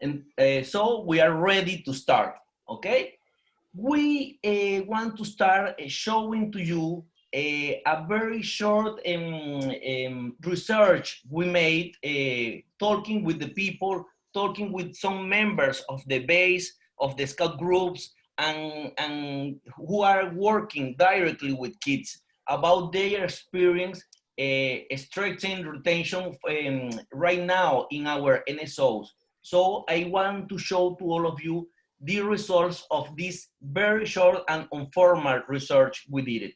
And so we are ready to start, okay? We want to start showing to you a very short research we made, talking with the people, talking with some members of the base, of the scout groups, and who are working directly with kids about their experience stretching retention right now in our NSOs. So I want to show to all of you the results of this very short and informal research we did.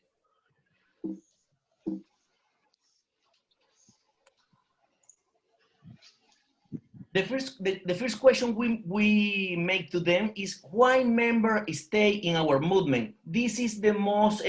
The first question we make to them is why members stay in our movement. This is the most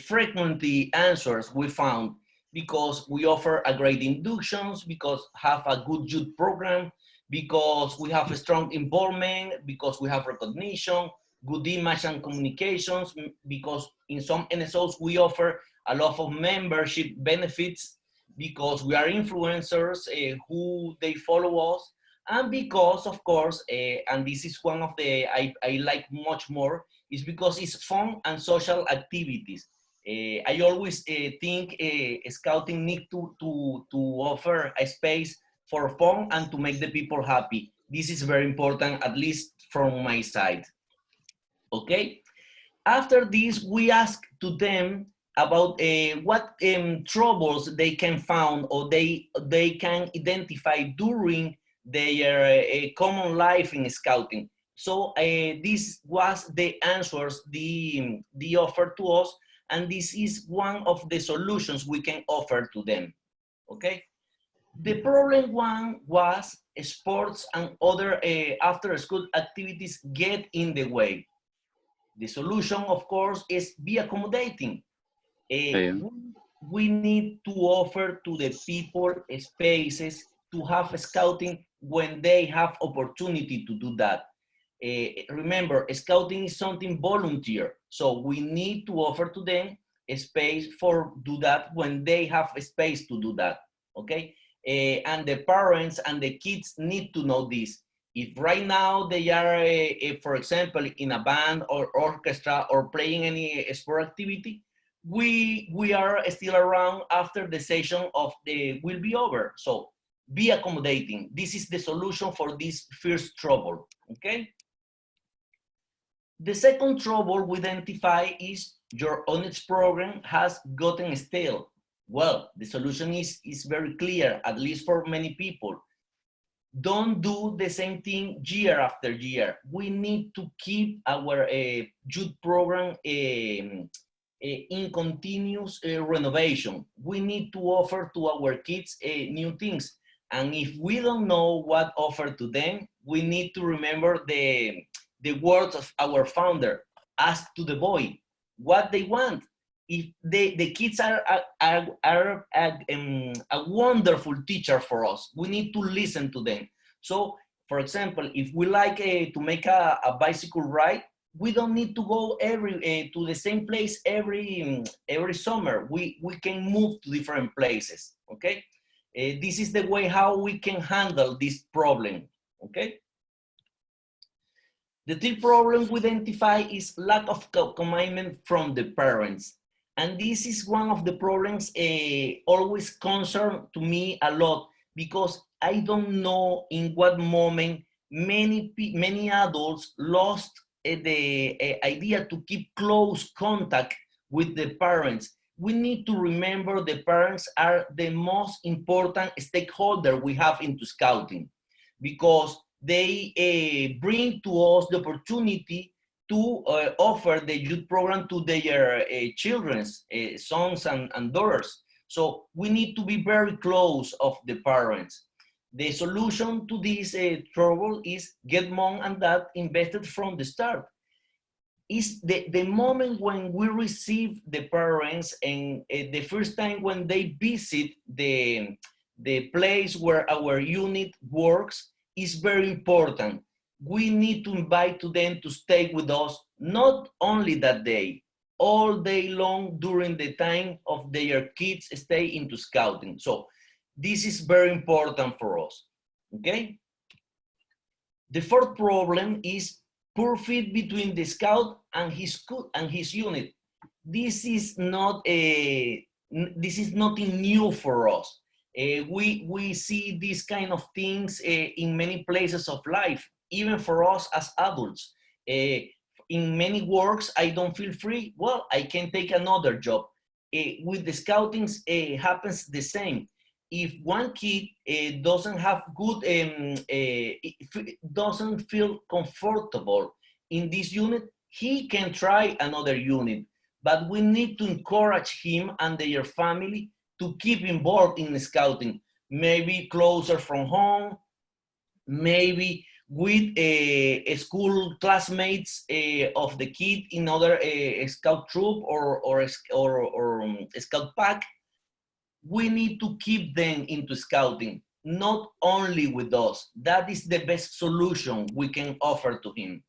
frequently answers we found because we offer a great inductions, because have a good youth program, because we have a strong involvement, because we have recognition, good image and communications, because in some NSOs we offer a lot of membership benefits, because we are influencers who they follow us, and because of course, and this is one of the I like much more, is because it's fun and social activities. I always think scouting need to offer a space for fun and to make the people happy. This is very important, at least from my side. Okay. After this, we ask to them about what troubles they can find or they can identify during their common life in scouting. So this was the answers the offer to us, and this is one of the solutions we can offer to them. Okay. The problem one was sports and other after school activities get in the way. The solution, of course, is be accommodating. We need to offer to the people spaces to have scouting when they have opportunity to do that. Remember, scouting is something volunteer, so we need to offer to them a space for do that when they have a space to do that, okay? And the parents and the kids need to know this. If right now they are, for example, in a band or orchestra or playing any sport activity, we are still around after the session of the will be over. So be accommodating. This is the solution for this first trouble, okay? The second trouble we identify is your honest program has gotten stale. Well, the solution is very clear, at least for many people. Don't do the same thing year after year. We need to keep our youth program in continuous renovation. We need to offer to our kids new things. And if we don't know what offer to them, we need to remember the words of our founder. Ask to the boy what they want. If the kids are a wonderful teacher for us, we need to listen to them. So, for example, if we like to make a bicycle ride, we don't need to go to the same place every summer. We can move to different places. Okay, this is the way how we can handle this problem. Okay. The third problem we identify is lack of commitment from the parents. And this is one of the problems always concern to me a lot, because I don't know in what moment many adults lost the idea to keep close contact with the parents. We need to remember the parents are the most important stakeholder we have into scouting, because they bring to us the opportunity to offer the youth program to their children's sons and daughters. So we need to be very close of the parents. The solution to this trouble is get mom and dad invested from the start. Is the moment when we receive the parents and the first time when they visit the place where our unit works is very important. We need to invite them to stay with us, not only that day, all day long during the time of their kids stay into scouting. So this is very important for us, okay? The fourth problem is poor fit between the scout and his unit. This is not this is nothing new for us. We see these kind of things in many places of life, even for us as adults. In many works, I don't feel free. Well, I can take another job. With the scoutings, happens the same. If one kid doesn't have good, doesn't feel comfortable in this unit, he can try another unit. But we need to encourage him and their family to keep involved in scouting, maybe closer from home, maybe with school classmates of the kid in other scout troop or scout pack. We need to keep them into scouting, not only with us. That is the best solution we can offer to him.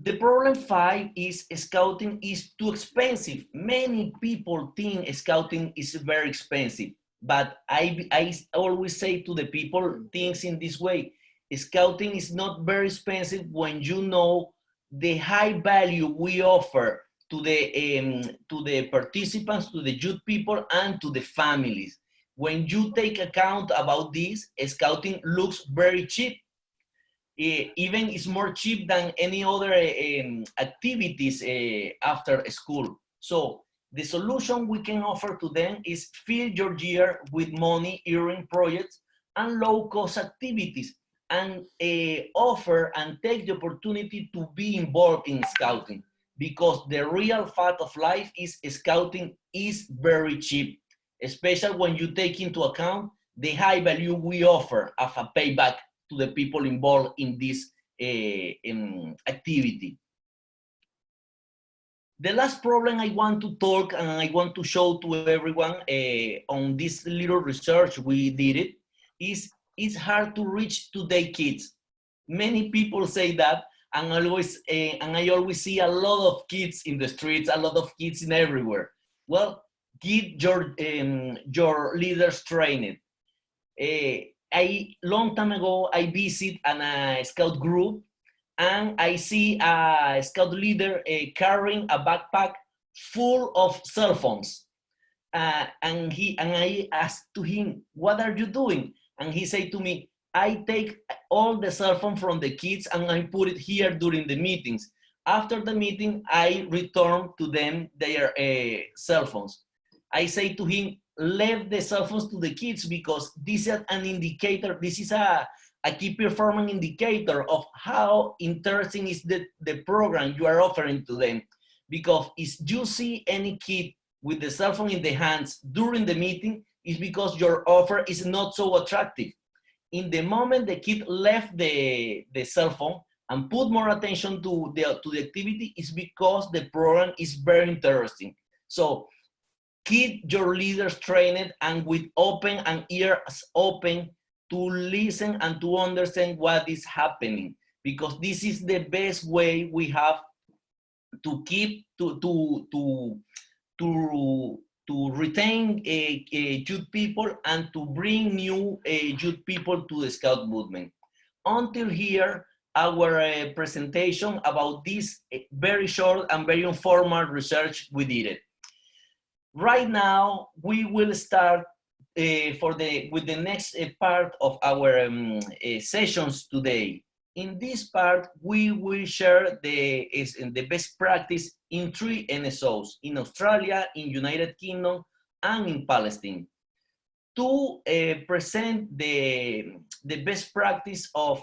The problem 5 is scouting is too expensive. Many people think scouting is very expensive, but I always say to the people things in this way. Scouting is not very expensive when you know the high value we offer to the participants, to the youth people, and to the families. When you take account about this, scouting looks very cheap. Even it's more cheap than any other activities after school. So the solution we can offer to them is fill your year with money earning projects and low cost activities, and offer and take the opportunity to be involved in scouting, because the real fact of life is scouting is very cheap, especially when you take into account the high value we offer as a payback to the people involved in this activity. The last problem I want to talk and I want to show to everyone on this little research we did it is it's hard to reach today kids. Many people say that, and I always see a lot of kids in the streets, a lot of kids in everywhere. Well, get your leaders trained. Long time ago, I visit a scout group, and I see a scout leader carrying a backpack full of cell phones. And I asked to him, "What are you doing?" And he said to me, "I take all the cell phone from the kids and I put it here during the meetings. After the meeting, I return to them their cell phones." I say to him, "Leave the cell phones to the kids, because this is an indicator, this is a key performance indicator of how interesting is the program you are offering to them. Because if you see any kid with the cell phone in the hands during the meeting, it's because your offer is not so attractive. In the moment the kid left the cell phone and put more attention to the activity, is because the program is very interesting." So keep your leaders trained and with open and ears open to listen and to understand what is happening, because this is the best way we have to keep to retain youth people and to bring new youth people to the Scout movement. Until here, our presentation about this very short and very informal research we did it. Right now, we will start with the next part of our sessions today. In this part, we will share the best practice in 3 NSOs, in Australia, in United Kingdom, and in Palestine. To present the best practice of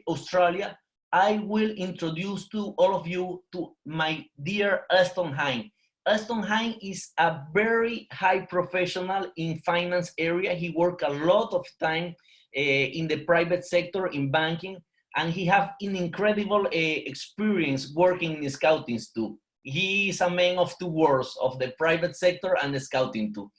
Australia, I will introduce to all of you to my dear Aston Hine. Aston Hine is a very high professional in finance area. He worked a lot of time in the private sector, in banking, and he have an incredible experience working in scouting too. He is a man of two worlds, of the private sector and the scouting too.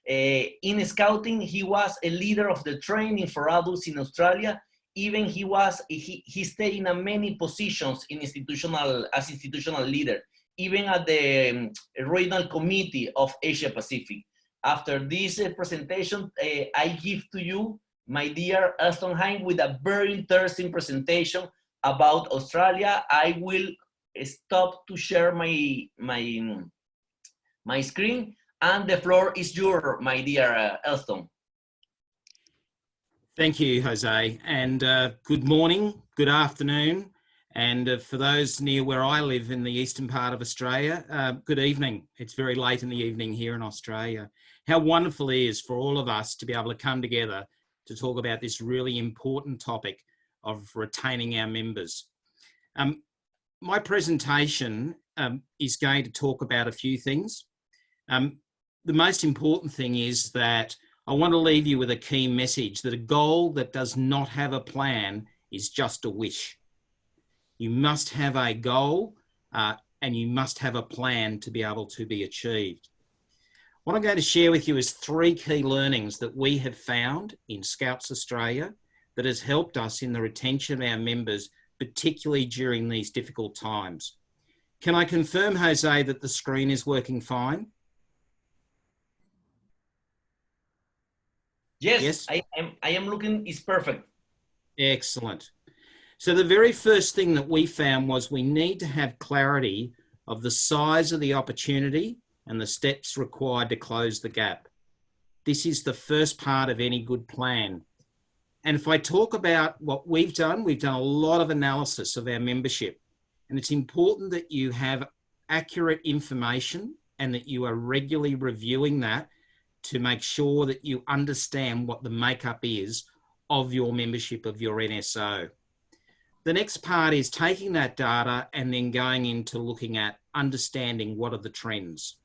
In scouting, he was a leader of the training for adults in Australia. Even he stayed in many positions in as institutional leader, even at the regional committee of Asia Pacific. After this presentation, I give to you my dear Aston Hine, with a very interesting presentation about Australia. I will stop to share my screen, and the floor is yours, my dear Elston. Thank you, Jose, and good morning, good afternoon, and for those near where I live in the eastern part of Australia, good evening. It's very late in the evening here in Australia. How wonderful it is for all of us to be able to come together to talk about this really important topic of retaining our members. My presentation is going to talk about a few things. The most important thing is that I want to leave you with a key message that a goal that does not have a plan is just a wish. You must have a goal and you must have a plan to be able to be achieved. What I'm going to share with you is 3 key learnings that we have found in Scouts Australia that has helped us in the retention of our members, particularly during these difficult times. Can I confirm, Jose, that the screen is working fine? Yes. I am looking, it's perfect. Excellent. So the very first thing that we found was we need to have clarity of the size of the opportunity and the steps required to close the gap. This is the first part of any good plan. And if I talk about what we've done a lot of analysis of our membership, and it's important that you have accurate information and that you are regularly reviewing that to make sure that you understand what the makeup is of your membership of your NSO. The next part is taking that data and then going into looking at understanding what are the trends.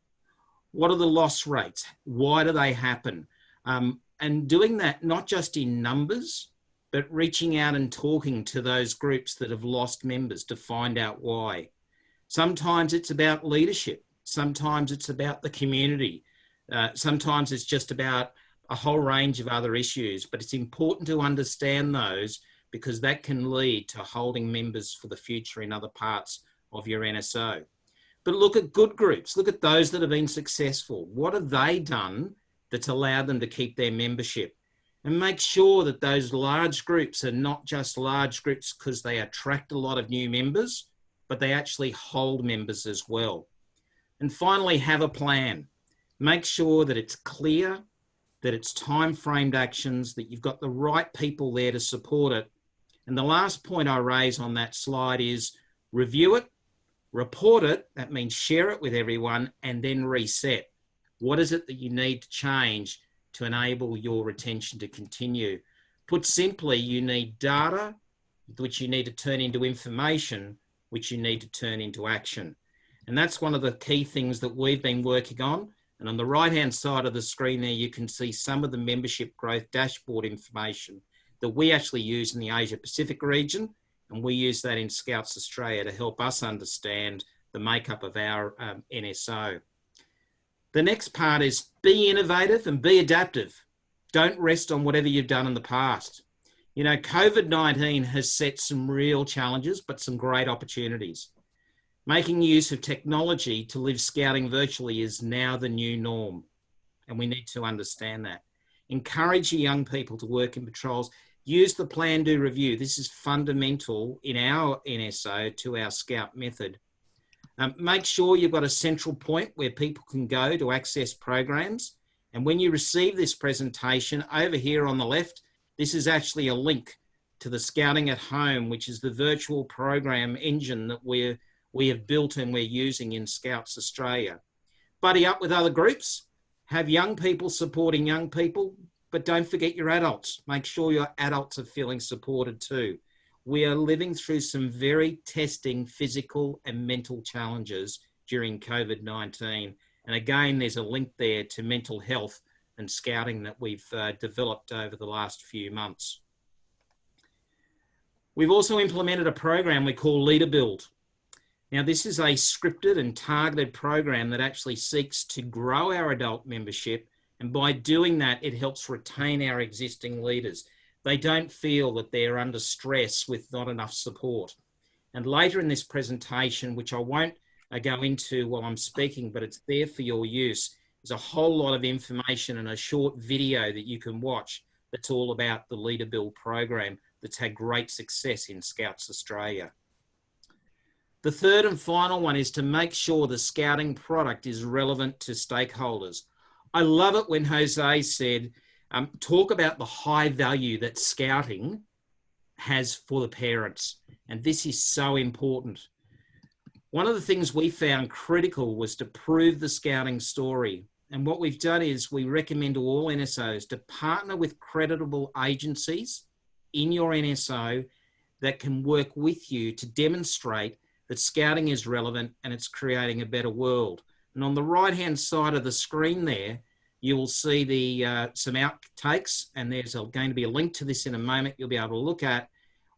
What are the loss rates? Why do they happen? And doing that not just in numbers, but reaching out and talking to those groups that have lost members to find out why. Sometimes it's about leadership. Sometimes it's about the community. Sometimes it's just about a whole range of other issues, but it's important to understand those because that can lead to holding members for the future in other parts of your NSO. But look at good groups. Look at those that have been successful. What have they done that's allowed them to keep their membership? And make sure that those large groups are not just large groups because they attract a lot of new members, but they actually hold members as well. And finally, have a plan. Make sure that it's clear, that it's time-framed actions, that you've got the right people there to support it. And the last point I raise on that slide is review it, report it, that means share it with everyone, and then reset. What is it that you need to change to enable your retention to continue? Put simply, you need data, which you need to turn into information, which you need to turn into action. And that's one of the key things that we've been working on. And on the right-hand side of the screen there, you can see some of the membership growth dashboard information that we actually use in the Asia Pacific region. And we use that in Scouts Australia to help us understand the makeup of our NSO. The next part is be innovative and be adaptive. Don't rest on whatever you've done in the past. You know, COVID-19 has set some real challenges, but some great opportunities. Making use of technology to live scouting virtually is now the new norm, and we need to understand that. Encourage your young people to work in patrols. Use the plan, do, review. This is fundamental in our NSO to our Scout method. Make sure you've got a central point where people can go to access programs. And when you receive this presentation, over here on the left, this is actually a link to the Scouting at Home, which is the virtual program engine that we have built and we're using in Scouts Australia. Buddy up with other groups, have young people supporting young people, but don't forget your adults. Make sure your adults are feeling supported too. We are living through some very testing physical and mental challenges during COVID-19. And again, there's a link there to mental health and scouting that we've developed over the last few months. We've also implemented a program we call Leader Build. Now, this is a scripted and targeted program that actually seeks to grow our adult membership. And by doing that, it helps retain our existing leaders. They don't feel that they're under stress with not enough support. And later in this presentation, which I won't go into while I'm speaking, but it's there for your use, there's a whole lot of information and a short video that you can watch that's all about the Leader Build program that's had great success in Scouts Australia. The third and final one is to make sure the scouting product is relevant to stakeholders. I love it when Jose said, talk about the high value that scouting has for the parents. And this is so important. One of the things we found critical was to prove the scouting story. And what we've done is we recommend to all NSOs to partner with creditable agencies in your NSO that can work with you to demonstrate that scouting is relevant and it's creating a better world. And on the right-hand side of the screen there, you will see the some outtakes, and there's going to be a link to this in a moment you'll be able to look at,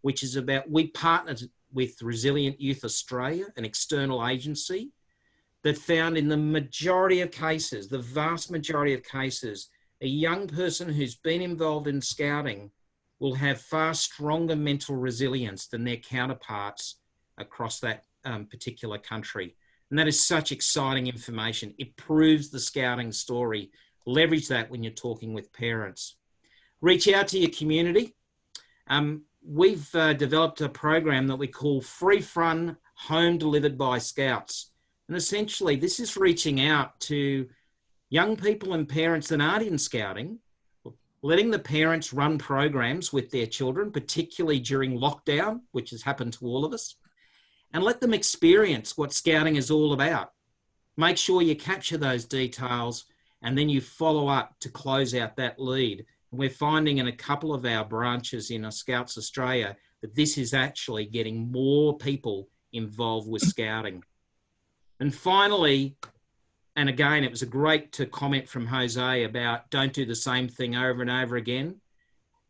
which is about, we partnered with Resilient Youth Australia, an external agency, that found in the majority of cases, the vast majority of cases, a young person who's been involved in scouting will have far stronger mental resilience than their counterparts across that particular country. And that is such exciting information. It proves the scouting story. Leverage that when you're talking with parents. Reach out to your community. We've developed a program that we call Free Fun Home Delivered by Scouts. And essentially, this is reaching out to young people and parents that aren't in scouting, letting the parents run programs with their children, particularly during lockdown, which has happened to all of us, and let them experience what scouting is all about. Make sure you capture those details and then you follow up to close out that lead. And we're finding in a couple of our branches in Scouts Australia that this is actually getting more people involved with scouting. And finally, and again, it was a great comment from Jose about don't do the same thing over and over again.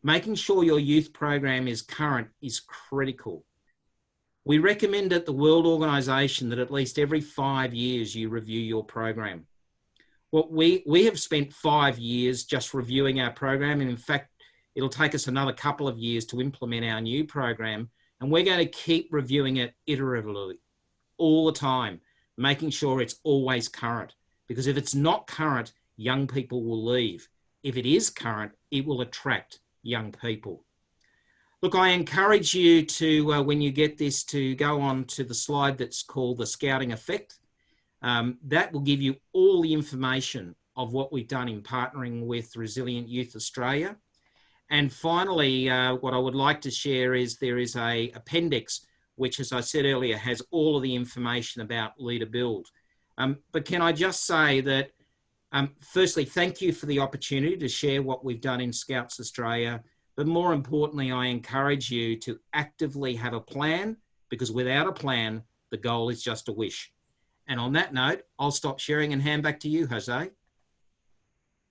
Making sure your youth program is current is critical. We recommend at the World Organization that at least every 5 years you review your program. Well, we have spent 5 years just reviewing our program. And in fact, it'll take us another couple of years to implement our new program. And we're going to keep reviewing it iteratively all the time, making sure it's always current. Because if it's not current, young people will leave. If it is current, it will attract young people. Look, I encourage you to, when you get this, to go on to the slide that's called the Scouting Effect. That will give you all the information of what we've done in partnering with Resilient Youth Australia. And finally, what I would like to share is there is an appendix, which, as I said earlier, has all of the information about Leader Build. But can I just say that, firstly, thank you for the opportunity to share what we've done in Scouts Australia. But more importantly, I encourage you to actively have a plan, because without a plan, the goal is just a wish. And on that note, I'll stop sharing and hand back to you, Jose.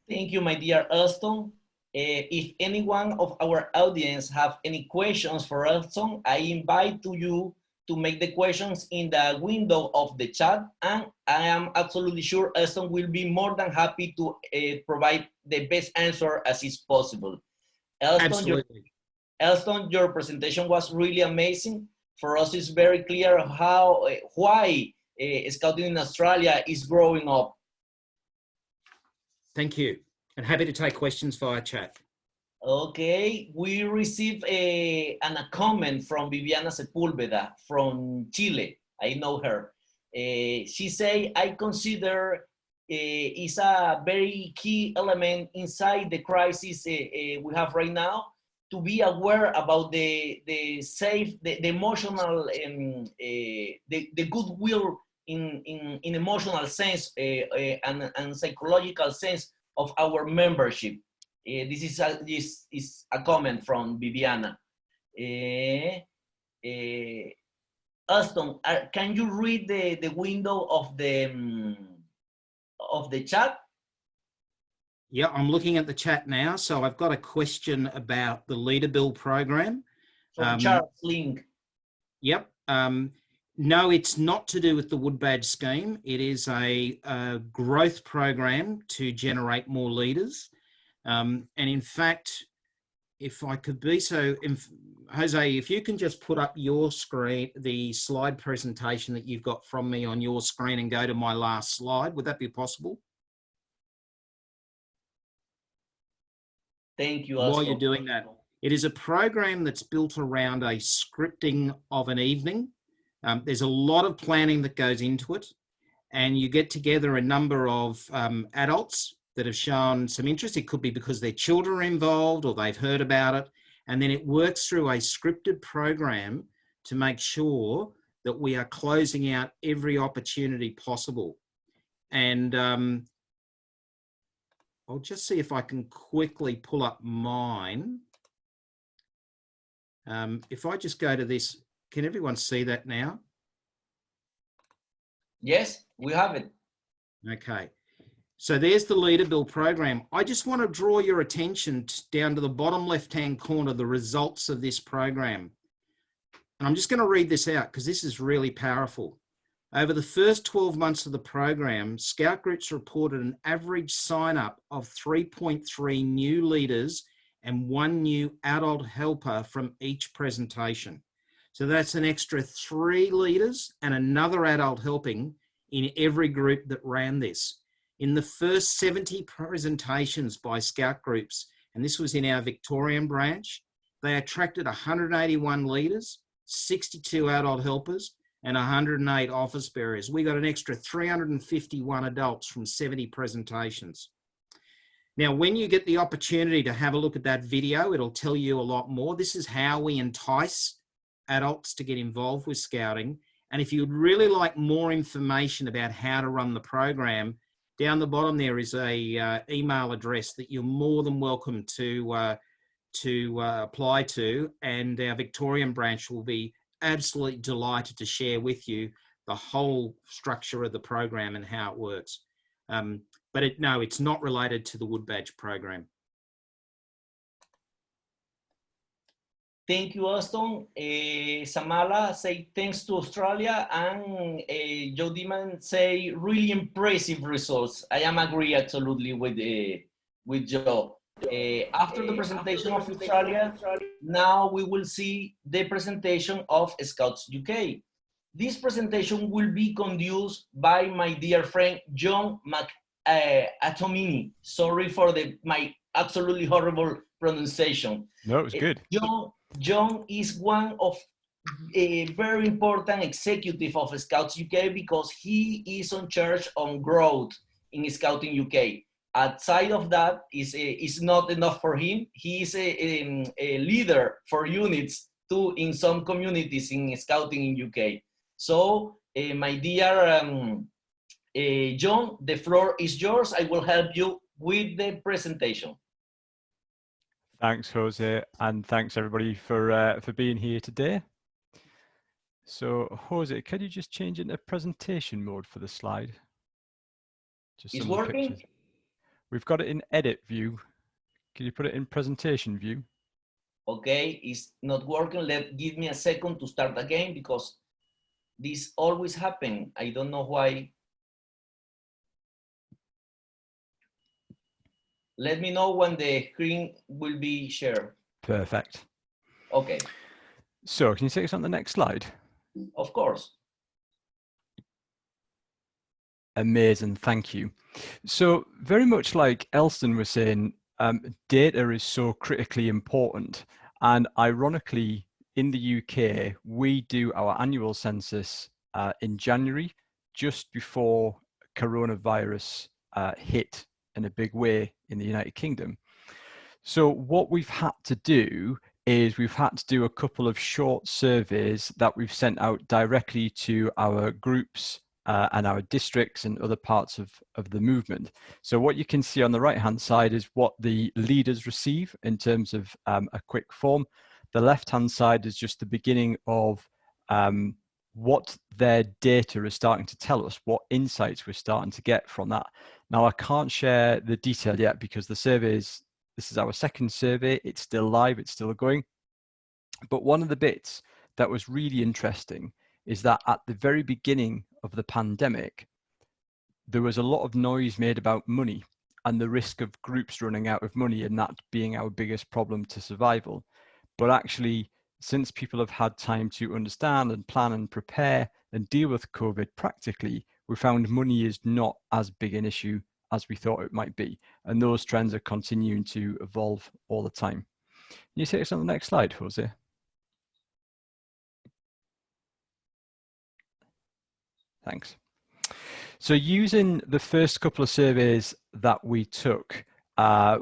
Thank you, my dear Elston. If anyone of our audience have any questions for Elston, I invite you to make the questions in the window of the chat, and I am absolutely sure Elston will be more than happy to provide the best answer as is possible. Elston, your presentation was really amazing. For us, it's very clear how why Scouting in Australia is growing up. Thank you, and happy to take questions via chat. Okay, we received a comment from Viviana Sepúlveda from Chile. I know her. She say, I consider is a very key element inside the crisis we have right now, to be aware about the emotional, the goodwill in emotional sense and psychological sense of our membership. This is a comment from Viviana. Aston, can you read the window of the chat? Yeah, I'm looking at the chat now. So I've got a question about the Leader Build program. From Charles Link. Yep. No, it's not to do with the Wood Badge scheme. It is a growth program to generate more leaders. And in fact, if I could be so, Jose, if you can just put up your screen, the slide presentation that you've got from me on your screen, and go to my last slide, would that be possible? Thank you, While you're Aston. doing that, it is a program that's built around a scripting of an evening. There's a lot of planning that goes into it, and you get together a number of adults that have shown some interest. It could be because their children are involved or they've heard about it, and then it works through a scripted program to make sure that we are closing out every opportunity possible. And I'll just see if I can quickly pull up mine. If I just go to this, can everyone see that now? Yes, we have it. Okay. So there's the Leader Build program. I just want to draw your attention down to the bottom left-hand corner, the results of this program. And I'm just going to read this out because this is really powerful. Over the first 12 months of the program, Scout groups reported an average sign-up of 3.3 new leaders and 1 new adult helper from each presentation. So that's an extra 3 leaders and another adult helping in every group that ran this. In the first 70 presentations by Scout groups, and this was in our Victorian branch, they attracted 181 leaders, 62 adult helpers, and 108 office bearers. We got an extra 351 adults from 70 presentations. Now, when you get the opportunity to have a look at that video, it'll tell you a lot more. This is how we entice adults to get involved with Scouting. And if you'd really like more information about how to run the program, down the bottom there is a email address that you're more than welcome to apply to, and our Victorian branch will be absolutely delighted to share with you the whole structure of the program and how it works. But no, it's not related to the Wood Badge program. Thank you, Aston. Samala say thanks to Australia, and Joe Diman say really impressive results. I am agree absolutely with Joe. After the presentation of Australia, now we will see the presentation of Scouts UK. This presentation will be conducted by my dear friend John Atomini. Sorry for my absolutely horrible pronunciation. No, it was good. John is one of a very important executive of Scouts UK because he is in charge on growth in Scouting UK. Outside of that, is not enough for him. He is a leader for units too in some communities in Scouting in UK. So, my dear John, the floor is yours. I will help you with the presentation. Thanks, Jose, and thanks everybody for being here today. So, Jose, can you just change into presentation mode for the slide? Just It's some of the working? pictures. We've got it in edit view. Can you put it in presentation view? Okay, it's not working. Give me a second to start again because this always happens. I don't know why. Let me know when the screen will be shared. Perfect. Okay. So, can you take us on the next slide? Of course. Amazing, thank you. So, very much like Elston was saying, data is so critically important. And ironically, in the UK, we do our annual census in January, just before coronavirus hit in a big way in the United Kingdom. So what we've had to do is we've had to do a couple of short surveys that we've sent out directly to our groups and our districts and other parts of the movement. So what you can see on the right-hand side is what the leaders receive in terms of a quick form. The left-hand side is just the beginning of what their data is starting to tell us, what insights we're starting to get from that. Now, I can't share the detail yet because the surveys, this is our second survey, it's still live, it's still going. But one of the bits that was really interesting is that at the very beginning of the pandemic, there was a lot of noise made about money and the risk of groups running out of money and that being our biggest problem to survival. But actually, since people have had time to understand and plan and prepare and deal with COVID practically, we found money is not as big an issue as we thought it might be. And those trends are continuing to evolve all the time. Can you take us on the next slide, Jose? Thanks. So using the first couple of surveys that we took,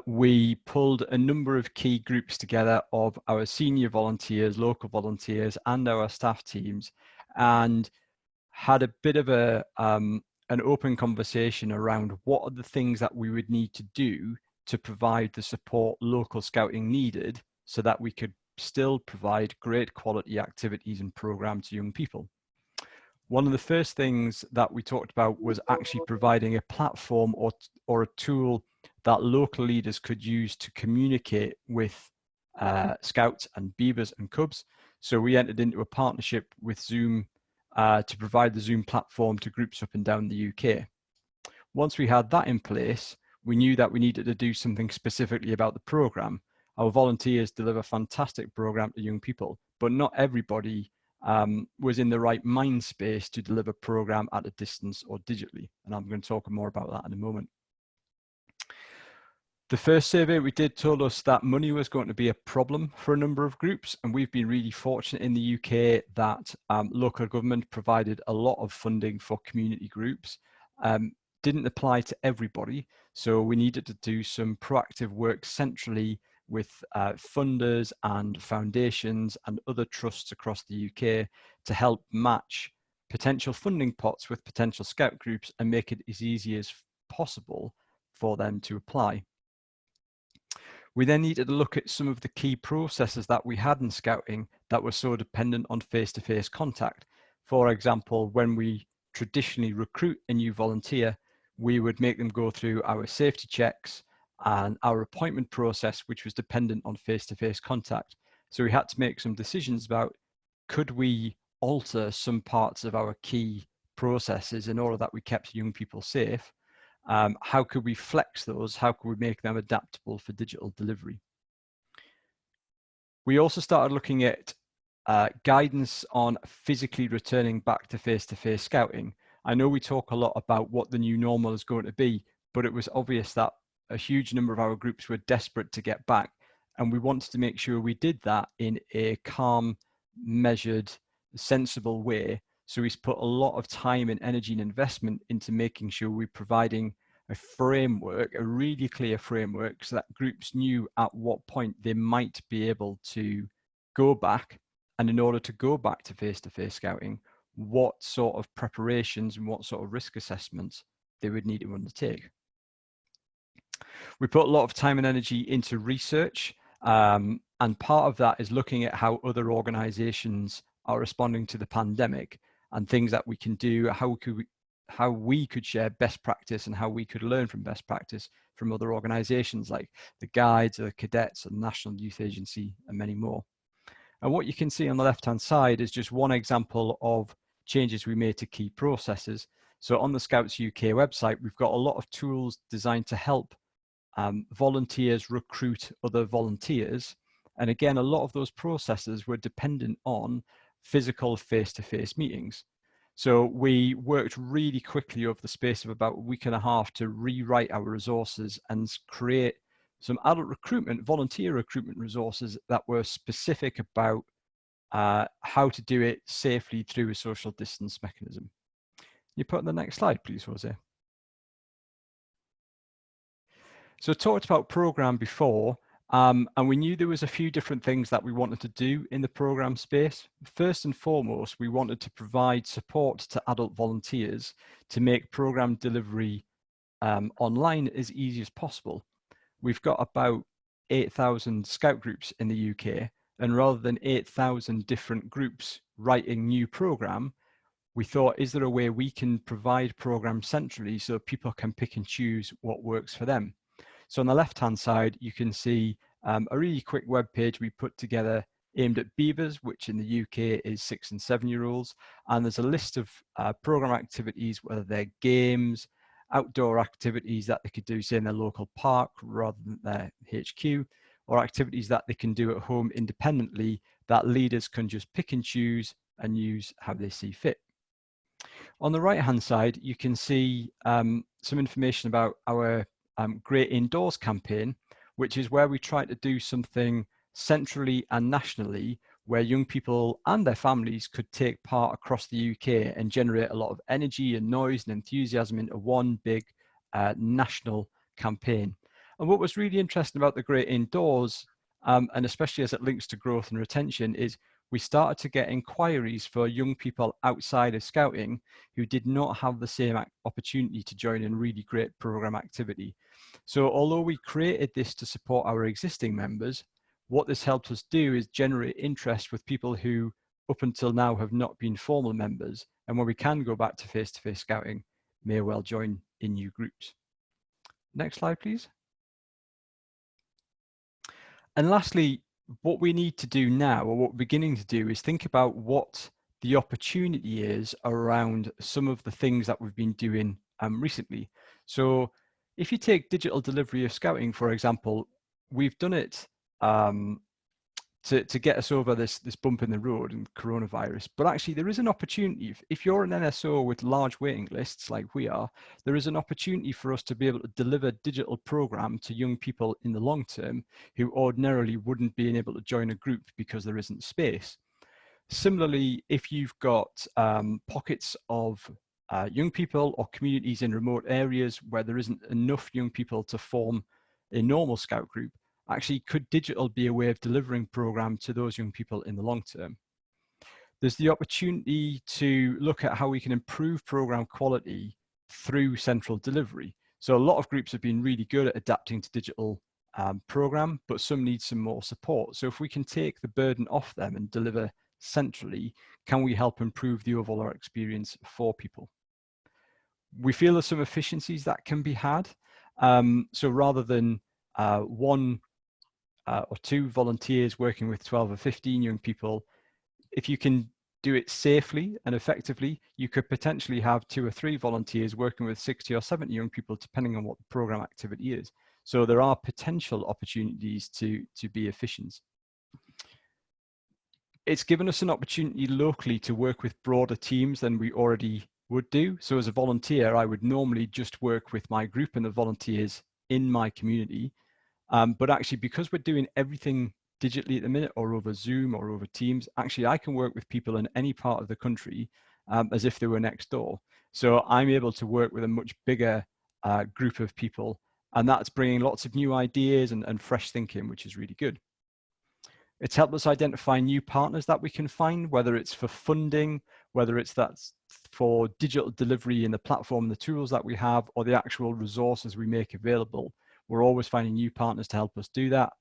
we pulled a number of key groups together of our senior volunteers, local volunteers, and our staff teams, and had a bit of an open conversation around what are the things that we would need to do to provide the support local scouting needed so that we could still provide great quality activities and programs to young people. One of the first things that we talked about was actually providing a platform or a tool that local leaders could use to communicate with scouts and beavers and cubs. So we entered into a partnership with Zoom to provide the Zoom platform to groups up and down the UK. Once we had that in place, we knew that we needed to do something specifically about the program. Our volunteers deliver a fantastic program to young people, but not everybody was in the right mind space to deliver program at a distance or digitally. And I'm going to talk more about that in a moment. The first survey we did told us that money was going to be a problem for a number of groups, and we've been really fortunate in the UK that local government provided a lot of funding for community groups. Didn't apply to everybody, so we needed to do some proactive work centrally with funders and foundations and other trusts across the UK to help match potential funding pots with potential scout groups and make it as easy as possible for them to apply. We then needed to look at some of the key processes that we had in scouting that were so dependent on face-to-face contact. For example, when we traditionally recruit a new volunteer, we would make them go through our safety checks and our appointment process, which was dependent on face-to-face contact. So we had to make some decisions about, could we alter some parts of our key processes in order that we kept young people safe? How could we flex those? How could we make them adaptable for digital delivery? We also started looking at guidance on physically returning back to face-to-face scouting. I know we talk a lot about what the new normal is going to be, but it was obvious that a huge number of our groups were desperate to get back, and we wanted to make sure we did that in a calm, measured, sensible way. So we put a lot of time and energy and investment into making sure we're providing a framework, a really clear framework, so that groups knew at what point they might be able to go back. And in order to go back to face-to-face scouting, what sort of preparations and what sort of risk assessments they would need to undertake. We put a lot of time and energy into research, and part of that is looking at how other organizations are responding to the pandemic and things that we can do, how we could share best practice and how we could learn from best practice from other organizations like the Guides, the Cadets, and National Youth Agency, and many more. And what you can see on the left-hand side is just one example of changes we made to key processes. So on the Scouts UK website, we've got a lot of tools designed to help volunteers recruit other volunteers. And again, a lot of those processes were dependent on physical face-to-face meetings. So we worked really quickly over the space of about a week and a half to rewrite our resources and create some adult recruitment, volunteer recruitment resources that were specific about how to do it safely through a social distance mechanism. You put on the next slide, please, Jose. So I talked about program before, and we knew there was a few different things that we wanted to do in the program space. First and foremost, we wanted to provide support to adult volunteers to make program delivery online as easy as possible. We've got about 8,000 scout groups in the UK, and rather than 8,000 different groups writing new program, we thought, is there a way we can provide programs centrally so people can pick and choose what works for them? So on the left-hand side, you can see a really quick web page we put together aimed at beavers, which in the UK is 6 and 7-year-olds. And there's a list of program activities, whether they're games, outdoor activities that they could do, say in their local park rather than their HQ, or activities that they can do at home independently that leaders can just pick and choose and use how they see fit. On the right-hand side, you can see some information about our Great Indoors campaign, which is where we try to do something centrally and nationally where young people and their families could take part across the UK and generate a lot of energy and noise and enthusiasm into one big national campaign. And what was really interesting about the Great Indoors, and especially as it links to growth and retention, is we started to get inquiries for young people outside of Scouting who did not have the same opportunity to join in really great program activity. So although we created this to support our existing members, what this helped us do is generate interest with people who up until now have not been formal members, and when we can go back to face-to-face Scouting, may well join in new groups. Next slide, please. And lastly, what we need to do now, or what we're beginning to do, is think about what the opportunity is around some of the things that we've been doing recently. So if you take digital delivery of Scouting, for example, we've done it to get us over this bump in the road and coronavirus. But actually there is an opportunity. If you're an NSO with large waiting lists like we are, there is an opportunity for us to be able to deliver digital program to young people in the long term who ordinarily wouldn't be able to join a group because there isn't space. Similarly, if you've got pockets of young people or communities in remote areas where there isn't enough young people to form a normal Scout group, actually could digital be a way of delivering program to those young people in the long term? There's the opportunity to look at how we can improve program quality through central delivery. So a lot of groups have been really good at adapting to digital program, but some need some more support. So if we can take the burden off them and deliver centrally, can we help improve the overall experience for people? We feel there's some efficiencies that can be had. So rather than one or two volunteers working with 12 or 15 young people, if you can do it safely and effectively, you could potentially have 2 or 3 volunteers working with 60 or 70 young people, depending on what the program activity is. So there are potential opportunities to be efficient. It's given us an opportunity locally to work with broader teams than we already would do. So as a volunteer, I would normally just work with my group and the volunteers in my community. But actually, because we're doing everything digitally at the minute, or over Zoom or over Teams, actually I can work with people in any part of the country as if they were next door. So I'm able to work with a much bigger group of people, and that's bringing lots of new ideas and fresh thinking, which is really good. It's helped us identify new partners that we can find, whether it's for funding, whether it's that's for digital delivery in the platform, the tools that we have, or the actual resources we make available. We're always finding new partners to help us do that.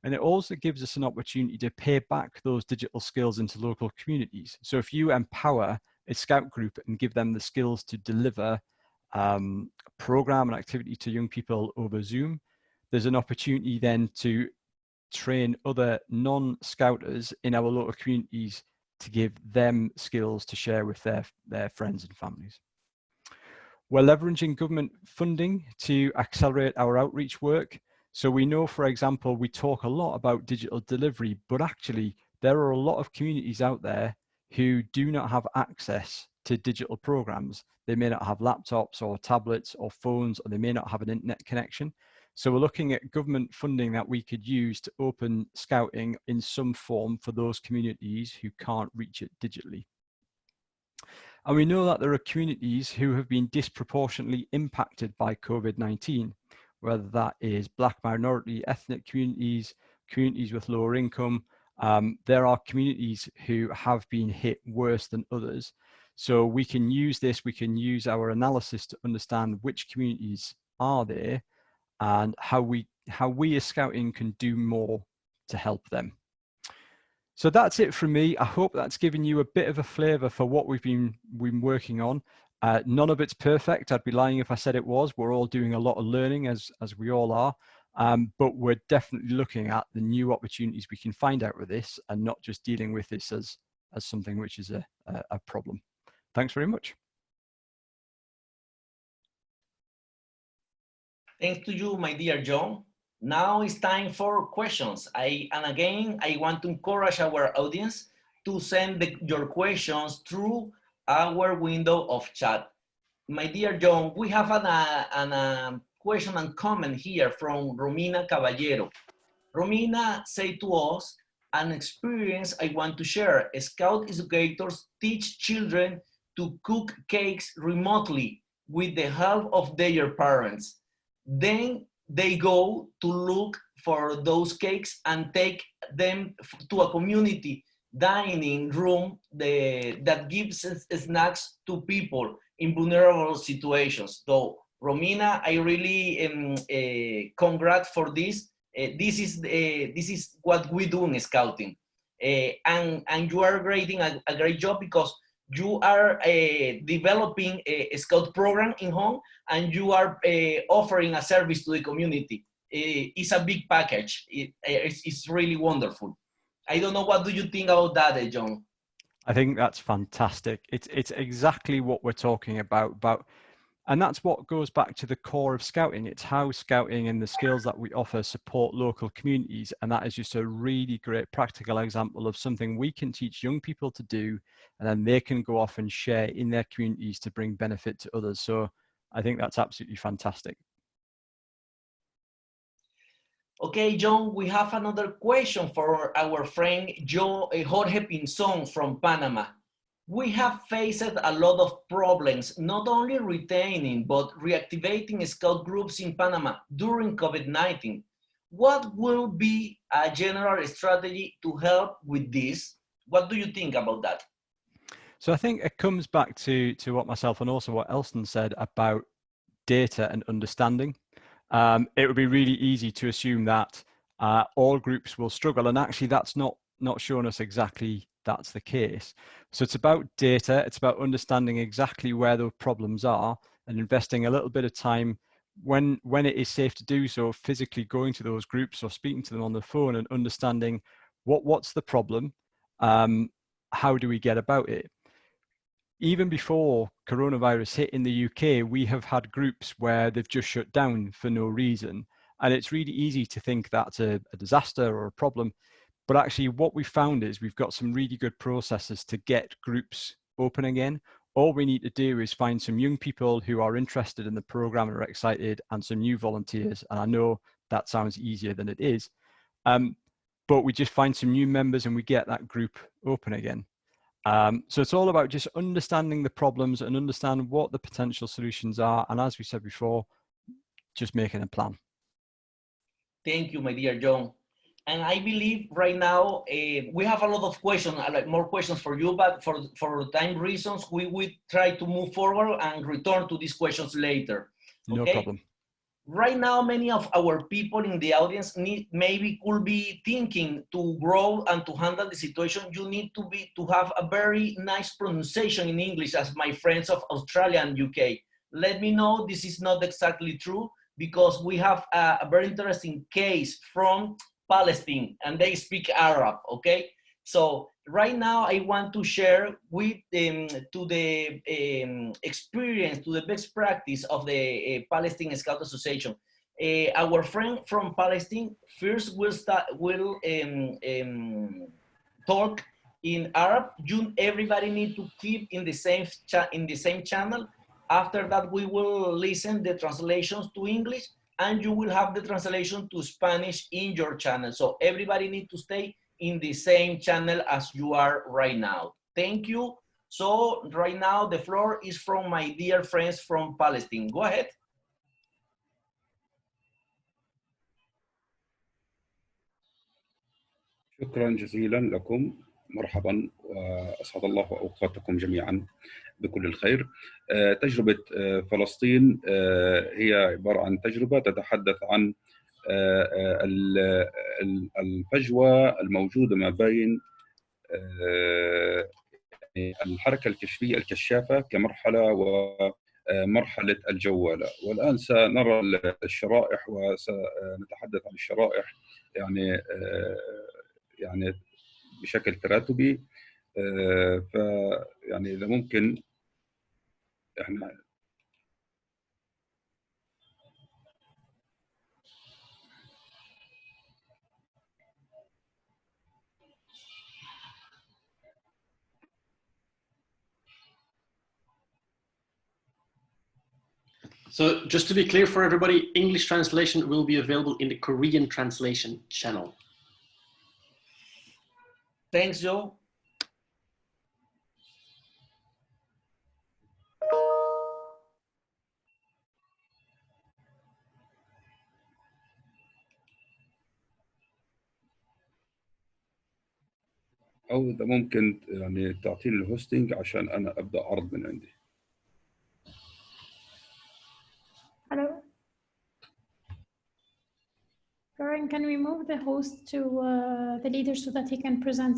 And it also gives us an opportunity to pay back those digital skills into local communities. So if you empower a Scout group and give them the skills to deliver program and activity to young people over Zoom, there's an opportunity then to train other non-Scouters in our local communities to give them skills to share with their friends and families. We're leveraging government funding to accelerate our outreach work. So we know, for example, we talk a lot about digital delivery, but actually there are a lot of communities out there who do not have access to digital programs. They may not have laptops or tablets or phones, or they may not have an internet connection. So we're looking at government funding that we could use to open Scouting in some form for those communities who can't reach it digitally. And we know that there are communities who have been disproportionately impacted by COVID-19, whether that is Black minority ethnic communities, communities with lower income. There are communities who have been hit worse than others. So we can use this, we can use our analysis to understand which communities are there and how we as Scouting can do more to help them. So that's it from me. I hope that's given you a bit of a flavour for what we've been working on. None of it's perfect. I'd be lying if I said it was. We're all doing a lot of learning, as we all are. But we're definitely looking at the new opportunities we can find out with this, and not just dealing with this as something which is a problem. Thanks very much. Thanks to you, my dear John. Now it's time for questions. And again, I want to encourage our audience to send your questions through our window of chat. My dear John, we have an question and comment here from Romina Caballero. Romina said to us, an experience I want to share. Scout educators teach children to cook cakes remotely with the help of their parents. Then they go to look for those cakes and take them to a community dining room that gives snacks to people in vulnerable situations. So, Romina, I really congrats for this. This is what we do in scouting, and you are grading a great job because you are developing a scout program in home and you are offering a service to the community. It's a big package. It's really wonderful. I don't know, what do you think about that, John? I think that's fantastic. It's exactly what we're talking about, and that's what goes back to the core of scouting. It's how scouting and the skills that we offer support local communities, and that is just a really great practical example of something we can teach young people to do, and then they can go off and share in their communities to bring benefit to others. So I think that's absolutely fantastic. Okay, John, we have another question for our friend Jorge Pinzon from Panama. We have faced a lot of problems, not only retaining, but reactivating scout groups in Panama during COVID-19. What will be a general strategy to help with this? What do you think about that? So I think it comes back to what myself and also what Elston said about data and understanding. It would be really easy to assume that all groups will struggle, and actually that's not showing us exactly that's the case. So it's about data, it's about understanding exactly where those problems are and investing a little bit of time when it is safe to do so, physically going to those groups or speaking to them on the phone and understanding what's the problem, how do we get about it. Even before coronavirus hit in the UK, we have had groups where they've just shut down for no reason. And it's really easy to think that's a disaster or a problem. But actually what we found is we've got some really good processes to get groups open again. All we need to do is find some young people who are interested in the program and are excited, and some new volunteers. And I know that sounds easier than it is. But we just find some new members and we get that group open again. So it's all about just understanding the problems and understand what the potential solutions are. And as we said before, just making a plan. Thank you, my dear John. And I believe right now we have a lot of questions, like more questions for you, but for time reasons, we will try to move forward and return to these questions later. Okay? No problem. Right now, many of our people in the audience maybe could be thinking to grow and to handle the situation. You need to have a very nice pronunciation in English, as my friends of Australia and UK. Let me know this is not exactly true, because we have a very interesting case from Palestine and they speak Arab, okay? So right now I want to share with to the experience, to the best practice of the Palestine Scout Association. Our friend from Palestine first will talk in Arab. Everybody need to keep in the same channel. After that, we will listen the translations to English, and you will have the translation to Spanish in your channel. So everybody need to stay in the same channel as you are right now. Thank you. So right now the floor is from my dear friends from Palestine. Go ahead. شكرا جزيلا لكم. مرحبا وأسعد الله أوقاتكم جميعا بكل الخير. تجربة فلسطين هي عبارة عن تجربة تتحدث عن الفجوة الموجودة ما بين الحركة الكشفية الكشافة كمرحلة ومرحلة الجوالة. والآن سنرى الشرائح وسنتحدث عن الشرائح يعني بشكل تراتبي. فيعني إذا ممكن احنا So just to be clear for everybody, English translation will be available in the Korean translation channel. Thanks, Joe. او اذا ممكن يعني تعطيني الهوستنج عشان انا ابدا عرض من عندي. Hello. Goran, can we move the host to the leader so that he can present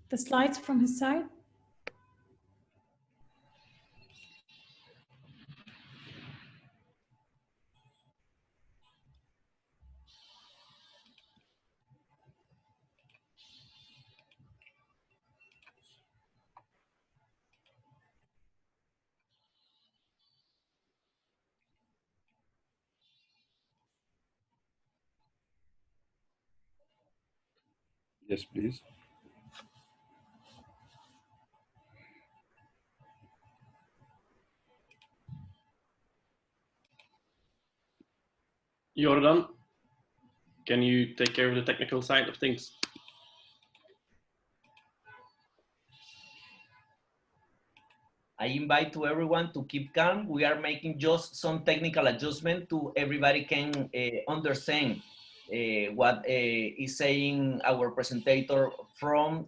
the slides from his side? Yes, please. Jordan, can you take care of the technical side of things? I invite to everyone to keep calm. We are making just some technical adjustment to everybody can understand what is saying our presenter from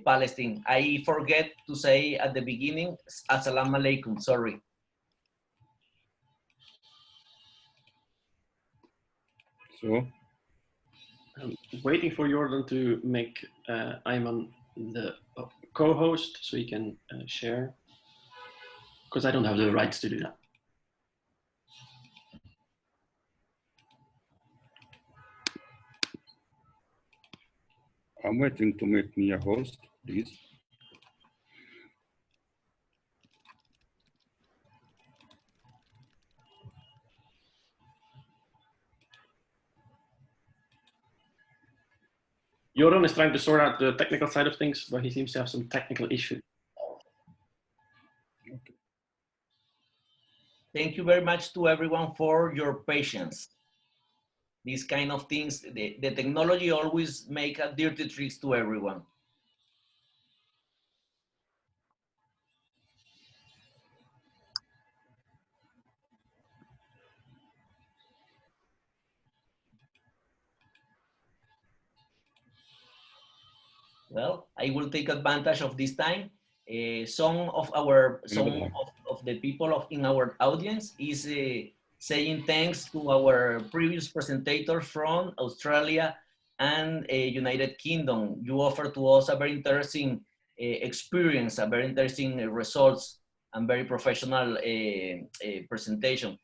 Palestine. I forget to say at the beginning, Assalamu alaikum, sorry. So I'm waiting for Jordan to make Ayman the co-host so he can share, because I don't have the rights to do that. I'm waiting to make me a host, please. Jordan is trying to sort out the technical side of things, but he seems to have some technical issue. Okay. Thank you very much to everyone for your patience. These kind of things, the technology always make a dirty tricks to everyone. Well, I will take advantage of this time. Some of the people in our audience is saying thanks to our previous presentator from Australia and United Kingdom. You offered to us a very interesting experience, a very interesting results, and very professional presentation.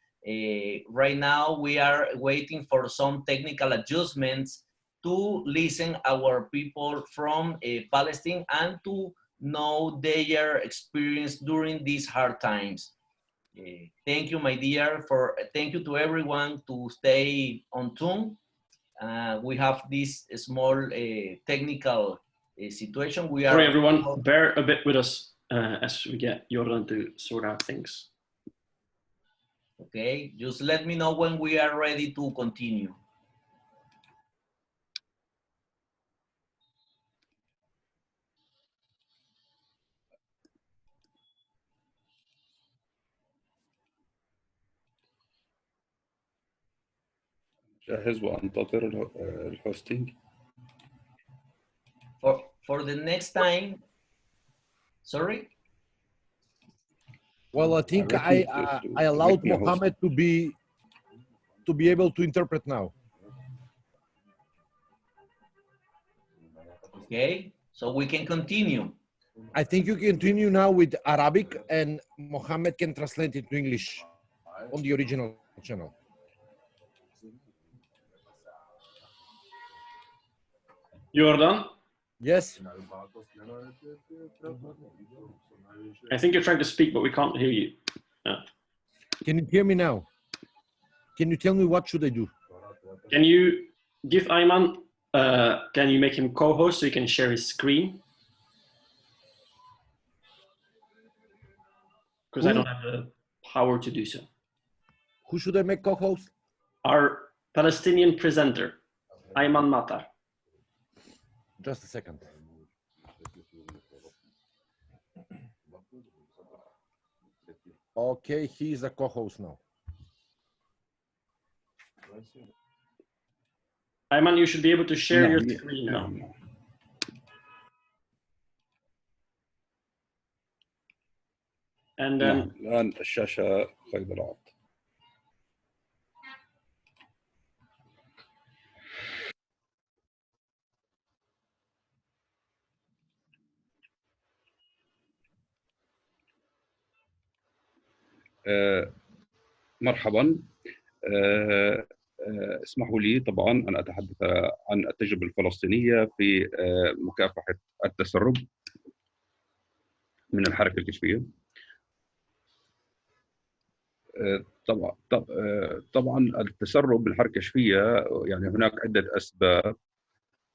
Right now, we are waiting for some technical adjustments to listen our people from Palestine and to know their experience during these hard times. Thank you, my dear, thank you to everyone to stay on tune. We have this small technical situation. Sorry, everyone, bear a bit with us as we get Jordan to sort out things. Okay, just let me know when we are ready to continue. جاهز وانتظر الهوستنج. For the next time, sorry? Well, I think I allowed Mohammed to be able to interpret now. Okay, so we can continue. I think you continue now with Arabic and Mohammed can translate it to English on the original channel. Jordan? Yes. I think you're trying to speak, but we can't hear you. Can you hear me now? Can you tell me what should I do? Can you give Ayman, can you make him co-host so he can share his screen? Because I don't have the power to do so. Who should I make co-host? Our Palestinian presenter, Ayman Matar. Just a second. Okay, he's a co-host now. Ayman, you should be able to share your screen now. And then الآن الشاشة قيد العرض. مرحبا. اسمحوا لي طبعا أن أتحدث عن التجربة الفلسطينية في مكافحة التسرب من الحركة الكشفية. طبعا التسرب بالحركة الكشفية يعني هناك عدة أسباب،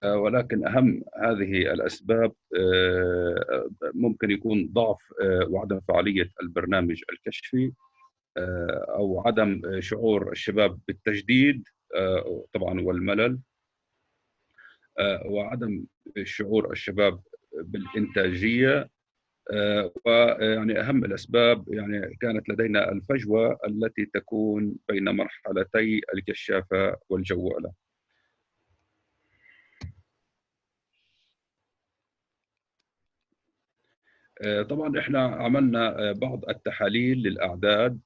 ولكن أهم هذه الأسباب ممكن يكون ضعف وعدم فعالية البرنامج الكشفي، أو عدم شعور الشباب بالتجديد طبعا والملل، وعدم شعور الشباب بالإنتاجية، ويعني أهم الأسباب يعني كانت لدينا الفجوة التي تكون بين مرحلتي الكشافة والجوالة. طبعا احنا عملنا بعض التحاليل للأعداد،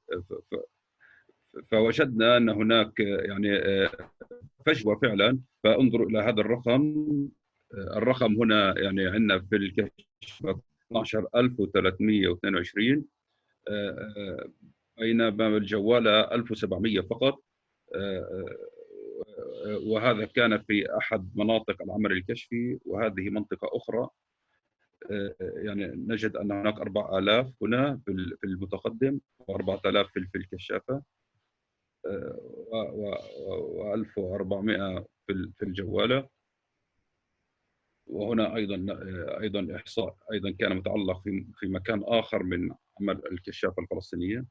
فوجدنا أن هناك يعني فجوة فعلا. فانظروا إلى هذا الرقم هنا، يعني عندنا في الكشف 12322، بينما الجوالة 1700 فقط، وهذا كان في أحد مناطق العمل الكشفي، وهذه منطقة أخرى. يعني نجد أن هناك 4000 هنا في المتقدم، و4000 في الكشافة، و1400 في الجوالة. وهنا أيضا إحصاء أيضا كان متعلق في مكان آخر من عمل الكشافة الفلسطينية.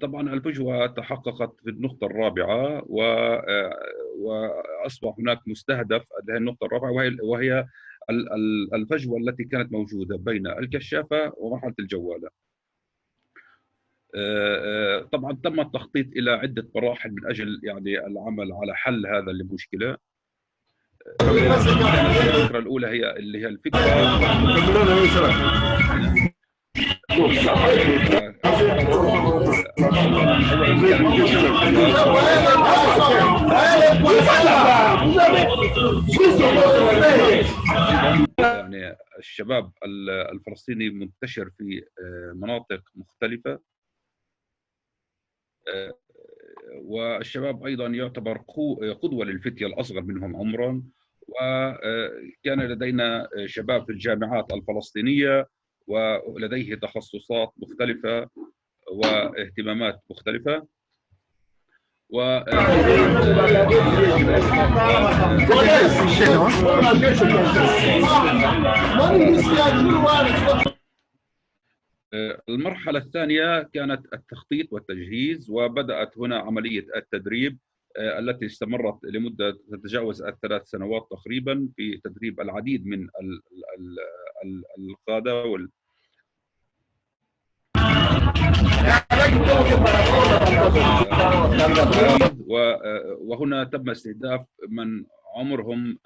طبعا الفجوة تحققت في النقطة الرابعة، وأصبح هناك مستهدف هذه النقطة الرابعة، وهي الفجوة التي كانت موجودة بين الكشافة ومرحلة الجوالة. طبعا تم التخطيط إلى عدة مراحل من أجل يعني العمل على حل هذا المشكلة. الفكرة الأولى هي الفكرة يعني الشباب الفلسطيني منتشر في مناطق مختلفة، والشباب أيضا يعتبر قدوة للفتية الأصغر منهم عمرا. وكان لدينا شباب في الجامعات الفلسطينية، ولديه تخصصات مختلفة واهتمامات مختلفة. المرحلة الثانية كانت التخطيط والتجهيز، وبدأت هنا عملية التدريب التي استمرت لمدة تتجاوز 3 سنوات تقريبا، في تدريب العديد من القادة وهنا تم استهداف من عمرهم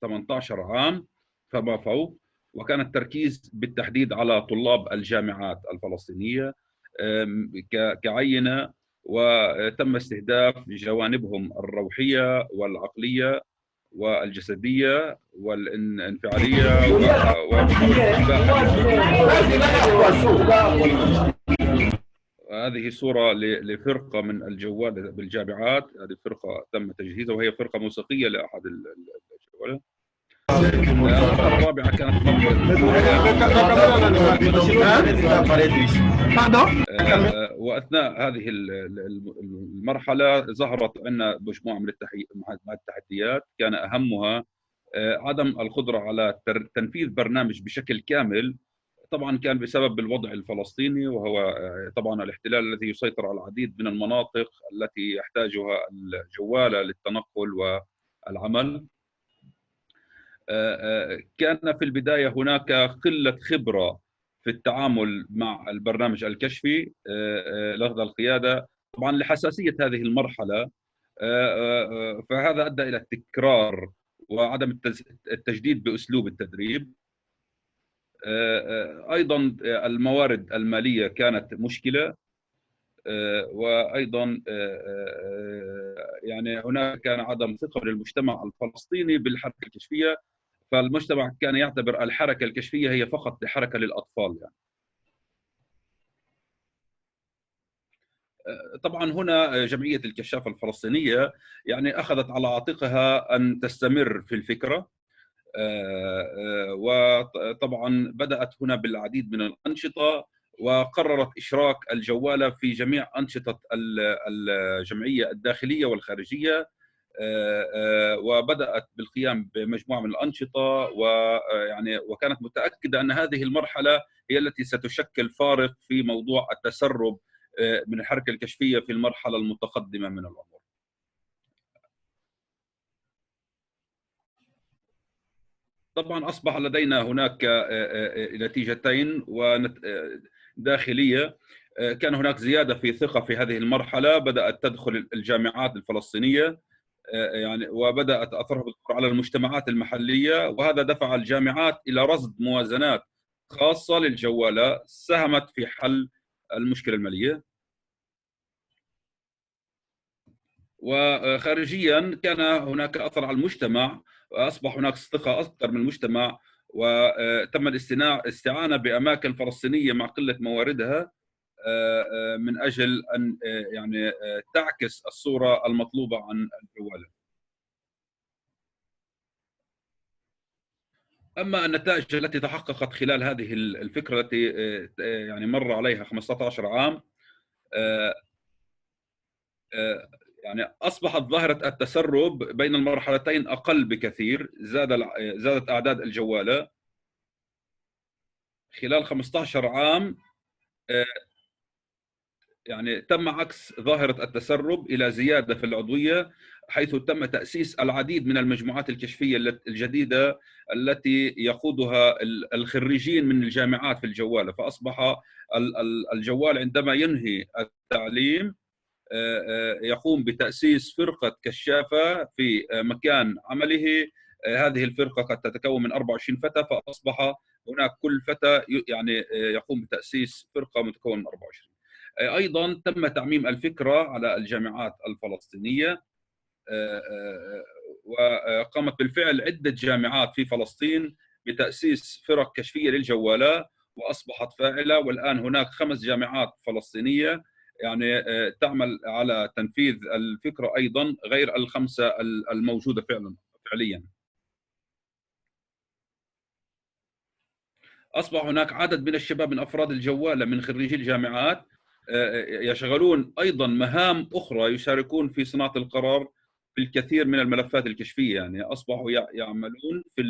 18 عام فما فوق، وكان التركيز بالتحديد على طلاب الجامعات الفلسطينية كعينة، وتم استهداف جوانبهم الروحية والعقلية والجسدية والانفعالية هذه صورة لفرقة من الجوال بالجامعات. هذه الفرقة تم تجهيزها، وهي فرقة موسيقية لأحد الجوالات. النقطة الرابعة كانت وأثناء هذه المرحلة ظهرت عندنا مجموعة من التحديات، كان أهمها عدم القدرة على تنفيذ برنامج بشكل كامل طبعا كان بسبب الوضع الفلسطيني، وهو طبعا الاحتلال الذي يسيطر على العديد من المناطق التي يحتاجها الجوال للتنقل والعمل. كان في البداية هناك قلة خبرة في التعامل مع البرنامج الكشفي لدى القيادة، طبعا لحساسية هذه المرحلة. فهذا أدى إلى التكرار وعدم التجديد بأسلوب التدريب. أيضا الموارد المالية كانت مشكلة، وأيضا يعني هناك كان عدم ثقة للمجتمع الفلسطيني بالحركة الكشفية، فالمجتمع كان يعتبر الحركة الكشفية هي فقط حركة للأطفال يعني. طبعا هنا جمعية الكشافة الفلسطينية يعني أخذت على عاتقها أن تستمر في الفكرة، وطبعا بدأت هنا بالعديد من الأنشطة، وقررت إشراك الجوالة في جميع أنشطة الجمعية الداخلية والخارجية، وبدأت بالقيام بمجموعة من الأنشطة، ويعني وكانت متأكدة أن هذه المرحلة هي التي ستشكل فارق في موضوع التسرب من الحركة الكشفية في المرحلة المتقدمة من العمر. طبعا أصبح لدينا هناك نتيجتين داخلية. كان هناك زيادة في ثقة في هذه المرحلة، بدأت تدخل الجامعات الفلسطينية يعني، وبدأت أثرها بالظهور على المجتمعات المحلية، وهذا دفع الجامعات إلى رصد موازنات خاصة للجوالة ساهمت في حل المشكلة المالية. وخارجيا كان هناك أثر على المجتمع، وأصبح هناك ثقة أكثر من المجتمع، وتم الاستعانة بأماكن فلسطينية مع قلة مواردها من أجل أن يعني تعكس الصورة المطلوبة عن الجوالة. أما النتائج التي تحققت خلال هذه الفكرة التي يعني مر عليها 15 عام، يعني أصبحت ظاهرة التسرب بين المرحلتين أقل بكثير، زادت أعداد الجوالة خلال 15 عام. يعني تم عكس ظاهرة التسرب إلى زيادة في العضوية، حيث تم تأسيس العديد من المجموعات الكشفية الجديدة التي يقودها الخريجين من الجامعات في الجوالة. فأصبح الجوال عندما ينهي التعليم يقوم بتأسيس فرقة كشافة في مكان عمله. هذه الفرقة قد تتكون من 24 فتى، فأصبح هناك كل فتى يعني يقوم بتأسيس فرقة متكونة من 24. أيضا تم تعميم الفكرة على الجامعات الفلسطينية، وقامت بالفعل عدة جامعات في فلسطين بتأسيس فرق كشفية للجوالة، وأصبحت فاعلة. والآن هناك 5 جامعات فلسطينية يعني تعمل على تنفيذ الفكرة أيضا، غير ال5 الموجودة فعليا. أصبح هناك عدد من الشباب من أفراد الجوالة من خريجي الجامعات يشغلون أيضا مهام أخرى، يشاركون في صناعة القرار في الكثير من الملفات الكشفية. يعني أصبحوا يعملون في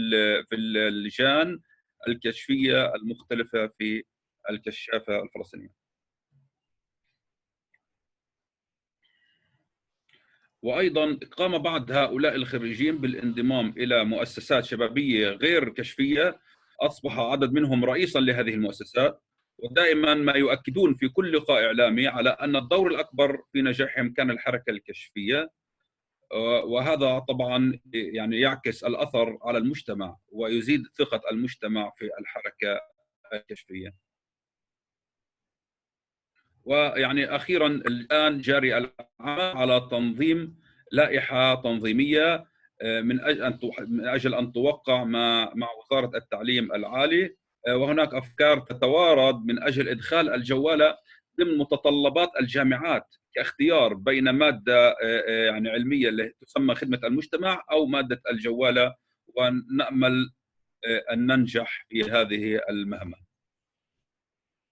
اللجان الكشفية المختلفة في الكشافة الفلسطينية. وأيضا قام بعض هؤلاء الخريجين بالانضمام إلى مؤسسات شبابية غير كشفية، أصبح عدد منهم رئيسا لهذه المؤسسات، ودائما ما يؤكدون في كل لقاء إعلامي على أن الدور الأكبر في نجاحهم كان الحركة الكشفية. وهذا طبعا يعني يعكس الأثر على المجتمع ويزيد ثقة المجتمع في الحركة الكشفية. ويعني أخيرا الآن جاري العمل على تنظيم لائحة تنظيمية من أجل أن توقع مع وزارة التعليم العالي، وهناك أفكار تتوارد من أجل إدخال الجوالة ضمن متطلبات الجامعات كاختيار بين مادة يعني علمية اللي تسمى خدمة المجتمع أو مادة الجوالة، ونأمل أن ننجح في هذه المهمة.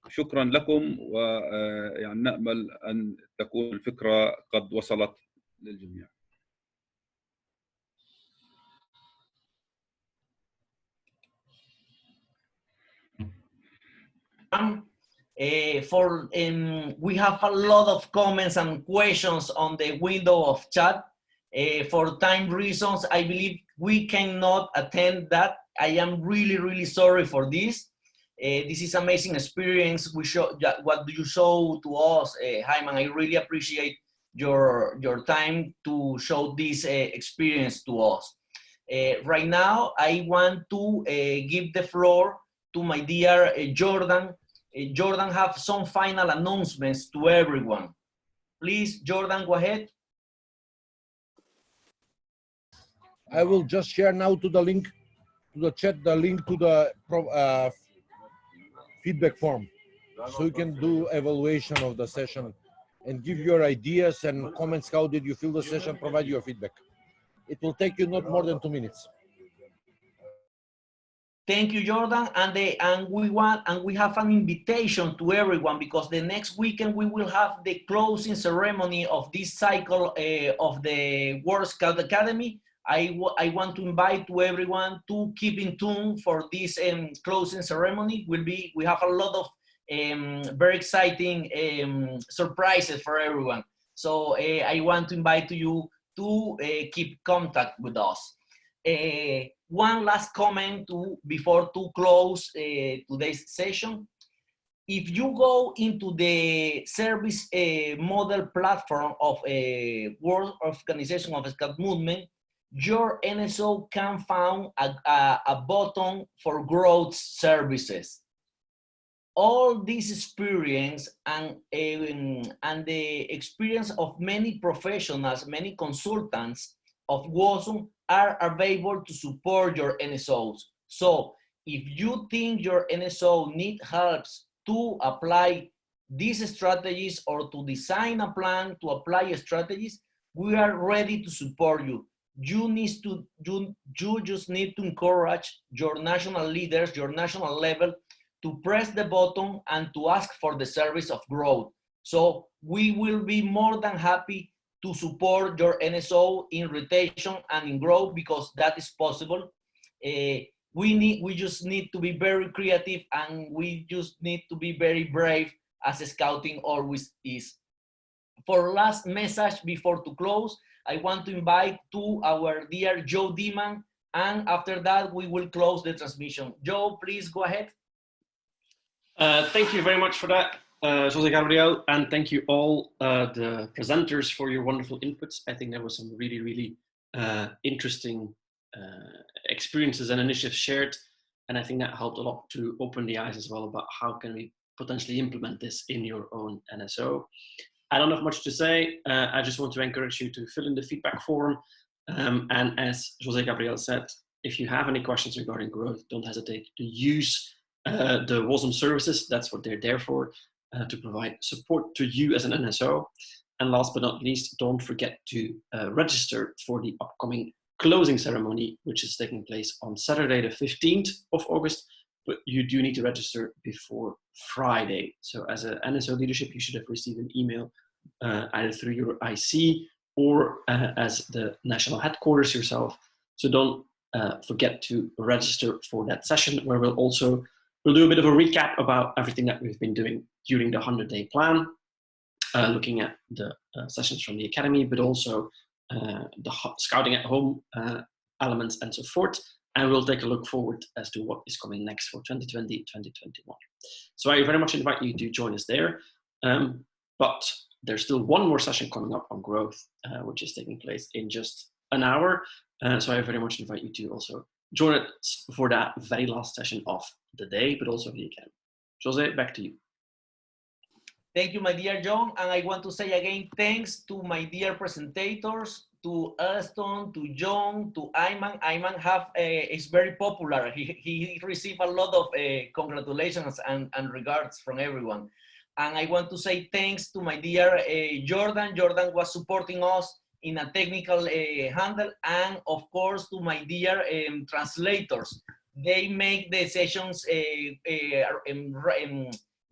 شكرا لكم، ويعني نأمل أن تكون الفكرة قد وصلت للجميع. We have a lot of comments and questions on the window of chat. For time reasons, I believe we cannot attend that. I am really, really sorry for this. This is amazing experience. What you show to us, Hyman. I really appreciate your time to show this experience to us. Right now, I want to give the floor to my dear Jordan. Jordan have some final announcements to everyone. Please, Jordan, go ahead. I will just share now to the link to the chat, the link to the feedback form, so you can do evaluation of the session and give your ideas and comments. How did you feel the session? Provide your feedback. It will take you not more than 2 minutes. Thank you, Jordan. And we have an invitation to everyone, because the next weekend we will have the closing ceremony of this cycle of the World Scout Academy. I want to invite to everyone to keep in tune for this closing ceremony. We have a lot of very exciting surprises for everyone. So I want to invite you to keep contact with us. One last comment before to close today's session. If you go into the service model platform of a World Organization of Scout Movement, your NSO can find a button for growth services. All this experience and the experience of many professionals, many consultants of WOSUM are available to support your NSOs. So if you think your NSO need helps to apply these strategies or to design a plan to apply strategies, we are ready to support you. You just need to encourage your national leaders, your national level, to press the button and to ask for the service of growth. So we will be more than happy to support your NSO in rotation and in growth, because that is possible. We just need to be very creative, and we just need to be very brave, as scouting always is. For last message before to close, I want to invite to our dear Joe Deman, and after that we will close the transmission. Joe, please go ahead. Thank you very much for that, Jose Gabriel, and thank you all the presenters for your wonderful inputs. I think there was some really, really interesting experiences and initiatives shared, and I think that helped a lot to open the eyes as well about how can we potentially implement this in your own NSO. I don't have much to say. I just want to encourage you to fill in the feedback form, and as Jose Gabriel said, if you have any questions regarding growth, don't hesitate to use the WOSUM services. That's what they're there for, to provide support to you as an NSO. And last but not least, don't forget to register for the upcoming closing ceremony, which is taking place on Saturday, the 15th of August. But you do need to register before Friday. So as an NSO leadership, you should have received an email either through your IC or as the national headquarters yourself. So don't forget to register for that session, where we'll do a bit of a recap about everything that we've been doing during the 100-day plan, looking at the sessions from the Academy, but also the scouting at home elements and so forth. And we'll take a look forward as to what is coming next for 2020, 2021. So I very much invite you to join us there. But there's still one more session coming up on growth, which is taking place in just an hour. So I very much invite you to also join us for that very last session of the day, but also the Academy. Jose, back to you. Thank you, my dear John. And I want to say again, thanks to my dear presentators, to Elston, to John, to Ayman. Ayman is very popular. He received a lot of congratulations and regards from everyone. And I want to say thanks to my dear Jordan. Jordan was supporting us in a technical handle, and of course to my dear translators. They make the sessions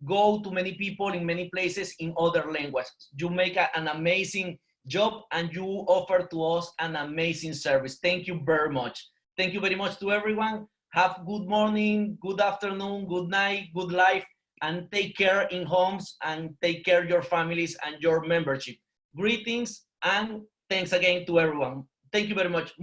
go to many people in many places in other languages. You make an amazing job, and you offer to us an amazing service. Thank you very much. Thank you very much to everyone. Have good morning, good afternoon, good night, good life, and take care in homes and take care your families and your membership. Greetings and thanks again to everyone. Thank you very much.